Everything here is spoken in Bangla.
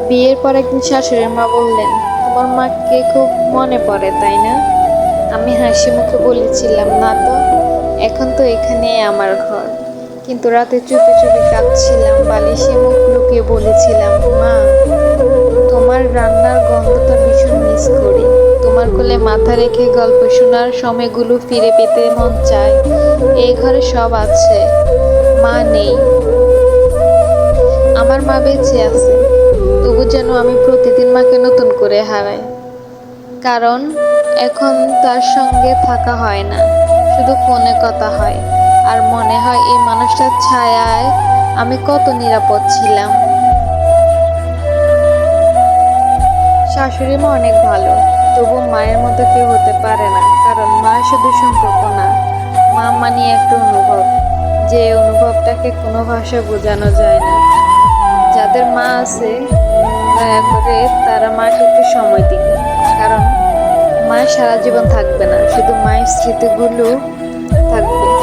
বিয়ের পর একদিন শাশুড়ির মা বললেন, তোমার মাকে খুব মনে পড়ে তাই না? আমি হাসি মুখে বলেছিলাম, না তো, এখন তো এখানেই আমার ঘর। কিন্তু রাতে চুপি চুপি কাঁদছিলাম, বালিশে মুখ লুকিয়ে বলেছিলাম, মা, তোমার রান্নার গন্ধটা ভীষণ মিস করি। তোমার কোলে মাথা রেখে গল্প শোনার সময়গুলো ফিরে পেতে মন চায়। এই ঘরে সব আছে, মা নেই। আমার মা বেঁচে আছে, তবু যেন আমি প্রতিদিন মাকে নতুন করে হারাই। কারণ এখন তার সঙ্গে থাকা হয় না, শুধু ফোনে কথা হয়। আর মনে হয় এই মানুষটার ছায়ায় আমি কত নিরাপদ ছিলাম। শাশুড়ি মা অনেক ভালো, তবু মায়ের মতো কেউ হতে পারে না। কারণ মা শুধু সম্পর্ক না, মা মানে একটা অনুভব, যে অনুভবটাকে কোনো ভাষা বোঝানো যায় না। যাদের মা আছে, দয়া করে তারা মাকে একটু সময় দিন। কারণ মা সারা জীবন থাকবে না, শুধু মায়ের স্মৃতিগুলো থাকবে।